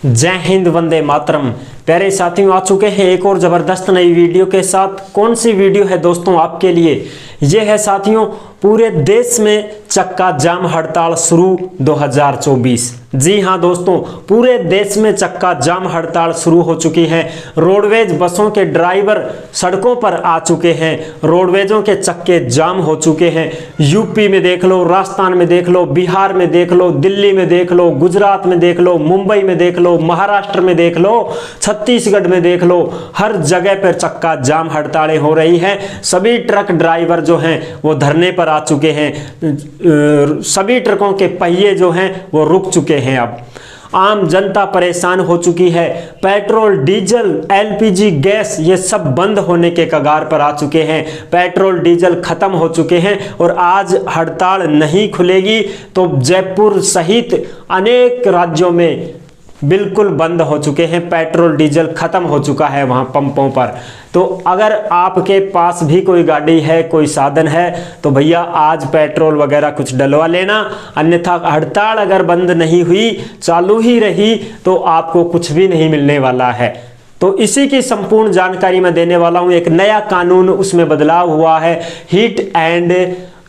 जय हिंद, वंदे मातरम। प्यारे साथियों, आ चुके हैं एक और ज़बरदस्त नई वीडियो के साथ। कौन सी वीडियो है दोस्तों आपके लिए? ये है साथियों, पूरे देश में चक्का जाम हड़ताल शुरू 2024। जी हाँ दोस्तों, पूरे देश में चक्का जाम हड़ताल शुरू हो चुकी है। रोडवेज बसों के ड्राइवर सड़कों पर आ चुके हैं। रोडवेजों के चक्के जाम हो चुके हैं। यूपी में देख लो, राजस्थान में देख लो, बिहार में देख लो, दिल्ली में देख लो, गुजरात में देख लो, मुंबई में देख लो, महाराष्ट्र में देख लो, छत्तीसगढ़ में देख लो। हर जगह पर चक्का जाम हड़तालें हो रही हैं। सभी ट्रक ड्राइवर जो हैं वो धरने पर आ चुके हैं। सभी ट्रकों के पहिए जो हैं वो रुक चुके हैं। अब आम जनता परेशान हो चुकी है। पेट्रोल, डीजल, एलपीजी गैस ये सब बंद होने के कगार पर आ चुके हैं। पेट्रोल डीजल खत्म हो चुके हैं और आज हड़ताल नहीं खुलेगी तो जयपुर सहित अनेक राज्यों में बिल्कुल बंद हो चुके हैं। पेट्रोल डीजल खत्म हो चुका है वहां पंपों पर। तो अगर आपके पास भी कोई गाड़ी है, कोई साधन है, तो भैया आज पेट्रोल वगैरह कुछ डलवा लेना, अन्यथा हड़ताल अगर बंद नहीं हुई, चालू ही रही, तो आपको कुछ भी नहीं मिलने वाला है। तो इसी की संपूर्ण जानकारी मैं देने वाला हूं। एक नया कानून, उसमें बदलाव हुआ है, हिट एंड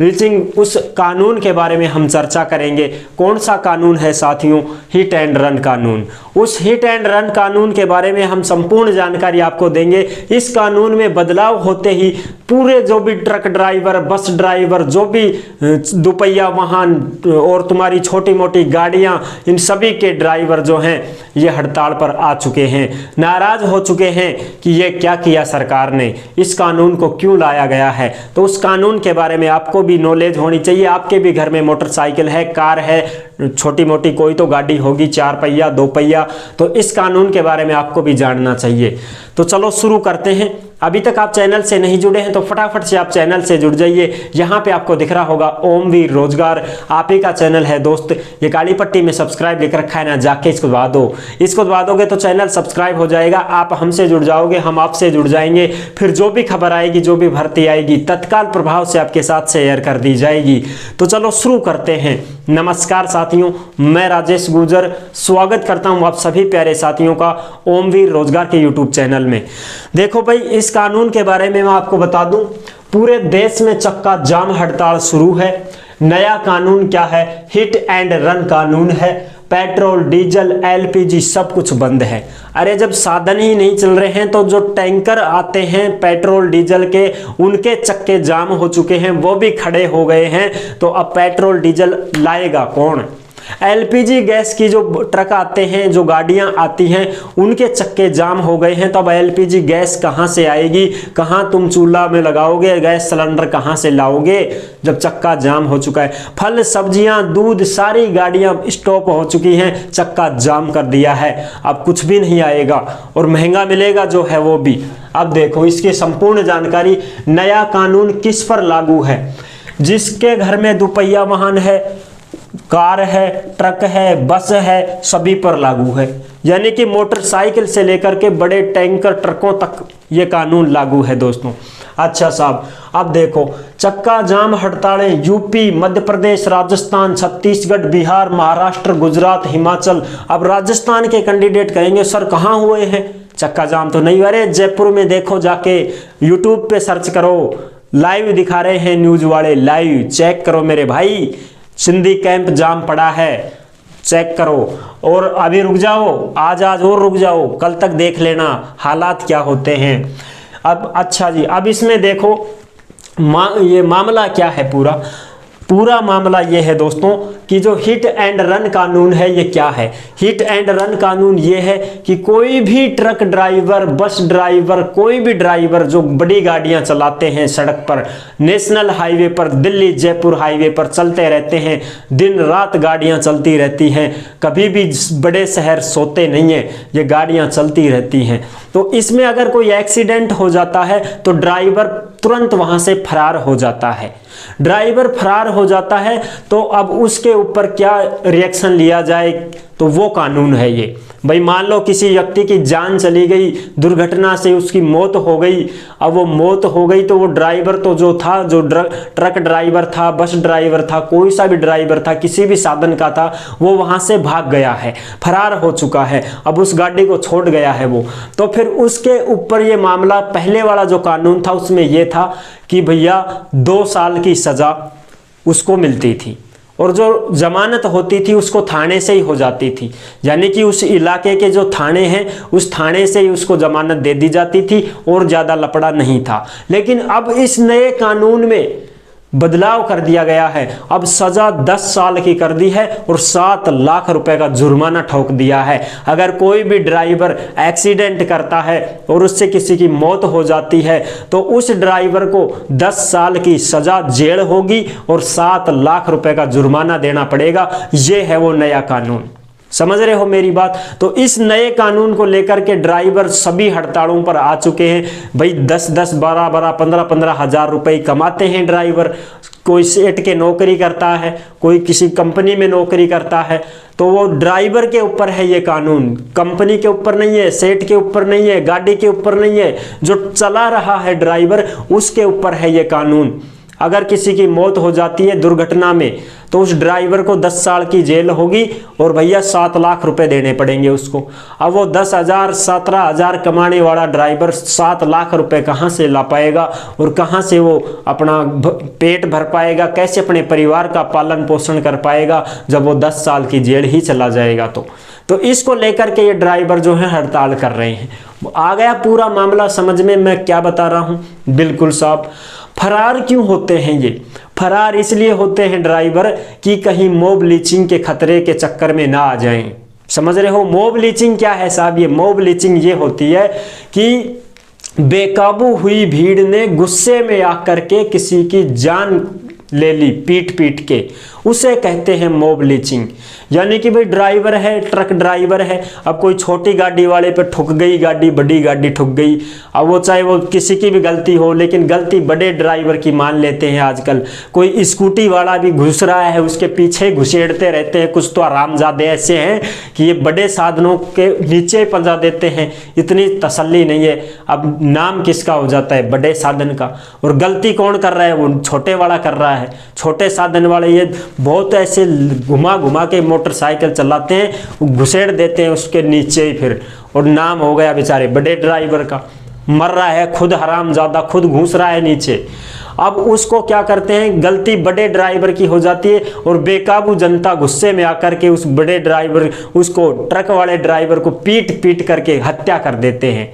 रीचिंग। उस कानून के बारे में हम चर्चा करेंगे। कौन सा कानून है साथियों? हिट एंड रन कानून। उस हिट एंड रन कानून के बारे में हम संपूर्ण जानकारी आपको देंगे। इस कानून में बदलाव होते ही पूरे जो भी ट्रक ड्राइवर, बस ड्राइवर, जो भी दुपहिया वाहन और तुम्हारी छोटी मोटी गाड़ियां, इन सभी के ड्राइवर जो हैं ये हड़ताल पर आ चुके हैं। नाराज हो चुके हैं कि ये क्या किया सरकार ने, इस कानून को क्यों लाया गया है। तो उस कानून के बारे में आपको भी नॉलेज होनी चाहिए। आपके भी घर में मोटरसाइकिल है, कार है, छोटी मोटी कोई तो गाड़ी होगी, 4 पहिया, 2 पहिया, तो इस कानून के बारे में आपको भी जानना चाहिए। तो चलो शुरू करते हैं। अभी तक आप चैनल से नहीं जुड़े हैं तो फटाफट से आप चैनल से जुड़ जाइए। यहाँ पे आपको दिख रहा होगा ओमवीर रोजगार, आप ही का चैनल है दोस्त। ये काली पट्टी में सब्सक्राइब लिख रखा है ना, जाके इसको दबा दो। इसको दबा दोगे तो चैनल सब्सक्राइब हो जाएगा, आप हमसे जुड़ जाओगे, हम आपसे जुड़ जाएंगे। फिर जो भी खबर आएगी, जो भी भर्ती आएगी, तत्काल प्रभाव से आपके साथ शेयर कर दी जाएगी। तो चलो शुरू करते हैं। नमस्कार साथियों, मैं राजेश गुर्जर स्वागत करता हूं आप सभी प्यारे साथियों का ओमवीर रोजगार के यूट्यूब चैनल में। देखो भाई, इस कानून के बारे में मैं आपको बता दूं, पूरे देश में चक्का जाम हड़ताल शुरू है। नया कानून क्या है? हिट एंड रन कानून है। पेट्रोल, डीजल, एलपीजी सब कुछ बंद है। अरे जब साधन ही नहीं चल रहे हैं तो जो टैंकर आते हैं पेट्रोल डीजल के, उनके चक्के जाम हो चुके हैं, वो भी खड़े हो गए हैं। तो अब पेट्रोल डीजल लाएगा कौन? एलपीजी गैस की जो ट्रक आते हैं, जो गाड़ियां आती हैं, उनके चक्के जाम हो गए हैं। तो अब एलपीजी गैस कहां से आएगी? कहां तुम चूल्हा में लगाओगे? गैस सिलेंडर कहां से लाओगे जब चक्का जाम हो चुका है? फल, सब्जियां, दूध, सारी गाड़ियां स्टॉप हो चुकी हैं, चक्का जाम कर दिया है। अब कुछ भी नहीं आएगा और महंगा मिलेगा जो है वो भी। अब देखो इसकी संपूर्ण जानकारी। नया कानून किस पर लागू है? जिसके घर में दुपहिया वाहन है, कार है, ट्रक है, बस है, सभी पर लागू है। यानी कि मोटरसाइकिल से लेकर के बड़े टैंकर, ट्रकों तक ये कानून लागू है दोस्तों। अच्छा साहब, अब देखो चक्का जाम हड़तालें यूपी, मध्य प्रदेश, राजस्थान, छत्तीसगढ़, बिहार, महाराष्ट्र, गुजरात, हिमाचल। अब राजस्थान के कैंडिडेट कहेंगे सर कहाँ हुए हैं चक्का जाम? तो नहीं, अरे जयपुर में देखो, जाके यूट्यूब पे सर्च करो, लाइव दिखा रहे हैं न्यूज वाले, लाइव चेक करो मेरे भाई। सिंधी कैंप जाम पड़ा है, चेक करो। और अभी रुक जाओ, आज और रुक जाओ, कल तक देख लेना हालात क्या होते हैं। अब अच्छा जी, अब इसमें देखो ये मामला क्या है। पूरा मामला ये है दोस्तों कि जो हिट एंड रन कानून है ये क्या है? हिट एंड रन कानून ये है कि कोई भी ट्रक ड्राइवर, बस ड्राइवर, कोई भी ड्राइवर जो बड़ी गाड़ियां चलाते हैं सड़क पर, नेशनल हाईवे पर, दिल्ली जयपुर हाईवे पर चलते रहते हैं, दिन रात गाड़ियां चलती रहती हैं, कभी भी बड़े शहर सोते नहीं हैं, ये गाड़ियां चलती रहती हैं। तो इसमें अगर कोई एक्सीडेंट हो जाता है तो ड्राइवर तुरंत वहां से फरार हो जाता है। ड्राइवर फरार हो जाता है तो अब उसके ऊपर क्या रिएक्शन लिया जाए, तो वो कानून है ये। भाई मान लो किसी व्यक्ति की जान चली गई, दुर्घटना से उसकी मौत हो गई। अब वो मौत हो गई तो वो ड्राइवर तो जो था, जो ट्रक ड्राइवर था, बस ड्राइवर था, कोई सा भी ड्राइवर था, किसी भी साधन का था, वो वहां से भाग गया है, फरार हो चुका है, अब उस गाड़ी को छोड़ गया है वो। तो फिर उसके ऊपर ये मामला, पहले वाला जो कानून था उसमें ये था कि भैया 2 साल की सजा उसको मिलती थी और जो जमानत होती थी उसको थाने से ही हो जाती थी, यानी कि उस इलाके के जो थाने हैं उस थाने से ही उसको जमानत दे दी जाती थी और ज़्यादा लफड़ा नहीं था। लेकिन अब इस नए कानून में बदलाव कर दिया गया है, अब सजा 10 साल की कर दी है और 7 लाख रुपए का जुर्माना ठोक दिया है। अगर कोई भी ड्राइवर एक्सीडेंट करता है और उससे किसी की मौत हो जाती है तो उस ड्राइवर को 10 साल की सजा जेल होगी और 7 लाख रुपए का जुर्माना देना पड़ेगा। ये है वो नया कानून। समझ रहे हो मेरी बात? तो इस नए कानून को लेकर के ड्राइवर सभी हड़तालों पर आ चुके हैं। भाई 10-10, 12-12, 15-15 हजार रुपए कमाते हैं ड्राइवर। कोई सेठ के नौकरी करता है, कोई किसी कंपनी में नौकरी करता है, तो वो ड्राइवर के ऊपर है ये कानून, कंपनी के ऊपर नहीं है, सेठ के ऊपर नहीं है, गाड़ी के ऊपर नहीं है, जो चला रहा है ड्राइवर उसके ऊपर है ये कानून। अगर किसी की मौत हो जाती है दुर्घटना में तो उस ड्राइवर को 10 साल की जेल होगी और भैया 7 लाख रुपए देने पड़ेंगे उसको। अब वो 10,000 17,000 कमाने वाला ड्राइवर 7 लाख रुपए कहाँ से ला पाएगा और कहाँ से वो अपना पेट भर पाएगा, कैसे अपने परिवार का पालन पोषण कर पाएगा जब वो 10 साल की जेल ही चला जाएगा। तो इसको लेकर के ये ड्राइवर जो है हड़ताल कर रहे हैं। आ गया पूरा मामला समझ में मैं क्या बता रहा हूँ? बिल्कुल साहब। फरार क्यों होते हैं ये? फरार इसलिए होते हैं ड्राइवर कि कहीं मॉब लिंचिंग के खतरे के चक्कर में ना आ जाएं। समझ रहे हो? मॉब लिंचिंग क्या है साहब? ये मॉब लिंचिंग ये होती है कि बेकाबू हुई भीड़ ने गुस्से में आकर के किसी की जान ले ली पीट पीट के, उसे कहते हैं मॉब लिंचिंग। यानी कि भाई ड्राइवर है, ट्रक ड्राइवर है, अब कोई छोटी गाड़ी वाले पे ठुक गई गाड़ी, बड़ी गाड़ी ठुक गई, अब वो चाहे वो किसी की भी गलती हो लेकिन गलती बड़े ड्राइवर की मान लेते हैं आजकल। कोई स्कूटी वाला भी घुस रहा है उसके पीछे घुसेड़ते रहते हैं। कुछ तो हरामजादे ऐसे हैं कि ये बड़े साधनों के नीचे पंजा देते हैं, इतनी तसल्ली नहीं है। अब नाम किसका हो जाता है? बड़े साधन का। और गलती कौन कर रहा है? वो छोटे वाला कर रहा है। छोटे साधन वाले ये बहुत ऐसे घुमा घुमा के मोटरसाइकिल चलाते हैं, घुसेड़ देते हैं उसके नीचे ही फिर, और नाम हो गया बेचारे बड़े ड्राइवर का। मर रहा है खुद हरामजादा, खुद घुस रहा है नीचे। अब उसको क्या करते हैं, गलती बड़े ड्राइवर की हो जाती है और बेकाबू जनता गुस्से में आकर के उस बड़े ड्राइवर, उसको ट्रक वाले ड्राइवर को पीट पीट करके हत्या कर देते हैं।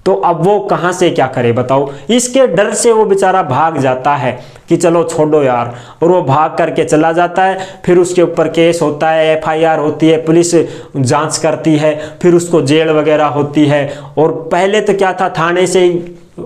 तो अब वो कहाँ से क्या करे बताओ? इसके डर से वो बेचारा भाग जाता है कि चलो छोड़ो यार, और वो भाग करके चला जाता है। फिर उसके ऊपर केस होता है, FIR होती है, पुलिस जांच करती है, फिर उसको जेल वगैरह होती है। और पहले तो क्या था, थाने से ही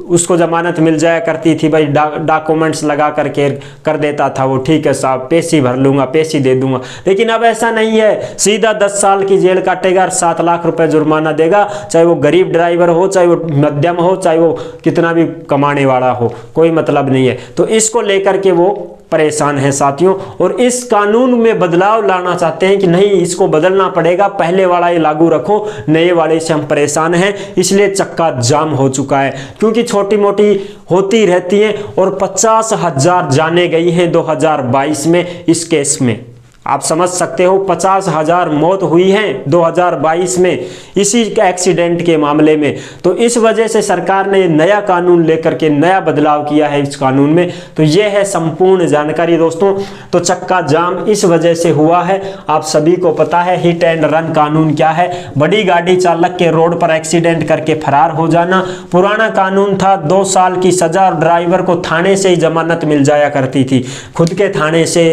उसको जमानत मिल जाया करती थी। भाई डॉक्यूमेंट्स लगा करके कर देता था वो, ठीक है साहब पेशी भर लूंगा, पेशी दे दूंगा। लेकिन अब ऐसा नहीं है, सीधा 10 साल की जेल काटेगा, 7 लाख रुपए जुर्माना देगा, चाहे वो गरीब ड्राइवर हो, चाहे वो मध्यम हो, चाहे वो कितना भी कमाने वाला हो, कोई मतलब नहीं है। तो इसको लेकर के वो परेशान है साथियों, और इस कानून में बदलाव लाना चाहते हैं कि नहीं इसको बदलना पड़ेगा, पहले वाला ये लागू रखो, नए वाले से हम परेशान हैं, इसलिए चक्का जाम हो चुका है। क्योंकि छोटी मोटी होती रहती है और 50,000 जाने गई हैं 2022 में इस केस में। आप समझ सकते हो 50,000 मौत हुई हैं 2022 में इसी एक्सीडेंट के मामले में। तो इस वजह से सरकार ने नया कानून लेकर के नया बदलाव किया है इस कानून में। तो यह है संपूर्ण जानकारी दोस्तों। तो चक्का जाम इस वजह से हुआ है, आप सभी को पता है। हिट एंड रन कानून क्या है? बड़ी गाड़ी चालक के रोड पर एक्सीडेंट करके फरार हो जाना। पुराना कानून था 2 साल की सजा और ड्राइवर को थाने से ही जमानत मिल जाया करती थी, खुद के थाने से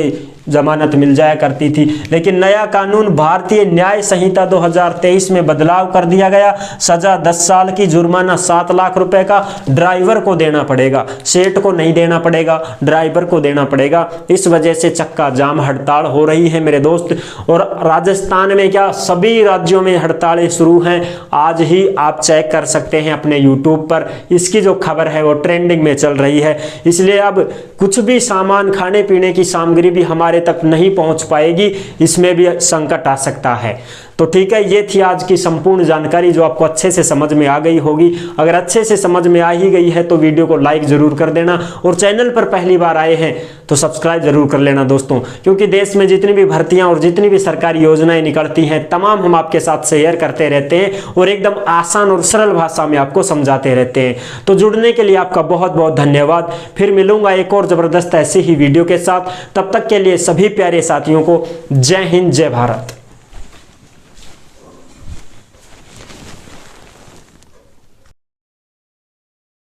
जमानत मिल जाया करती थी। लेकिन नया कानून भारतीय न्याय संहिता 2023 में बदलाव कर दिया गया। सजा 10 साल की, जुर्माना 7 लाख रुपए का ड्राइवर को देना पड़ेगा, सेठ को नहीं देना पड़ेगा, ड्राइवर को देना पड़ेगा। इस वजह से चक्का जाम हड़ताल हो रही है मेरे दोस्त। और राजस्थान में क्या, सभी राज्यों में हड़तालें शुरू हैं। आज ही आप चेक कर सकते हैं अपने यूट्यूब पर, इसकी जो खबर है वो ट्रेंडिंग में चल रही है। इसलिए अब कुछ भी सामान, खाने पीने की सामग्री भी हमारे तक नहीं पहुंच पाएगी, इसमें भी संकट आ सकता है। तो ठीक है, ये थी आज की संपूर्ण जानकारी जो आपको अच्छे से समझ में आ गई होगी। अगर अच्छे से समझ में आ ही गई है तो वीडियो को लाइक जरूर कर देना, और चैनल पर पहली बार आए हैं तो सब्सक्राइब जरूर कर लेना दोस्तों, क्योंकि देश में जितनी भी भर्तियां और जितनी भी सरकारी योजनाएं निकलती हैं तमाम हम आपके साथ शेयर करते रहते हैं और एकदम आसान और सरल भाषा में आपको समझाते रहते हैं। तो जुड़ने के लिए आपका बहुत बहुत धन्यवाद। फिर मिलूंगा एक और जबरदस्त ऐसी ही वीडियो के साथ। तब तक के लिए सभी प्यारे साथियों को जय हिंद, जय भारत।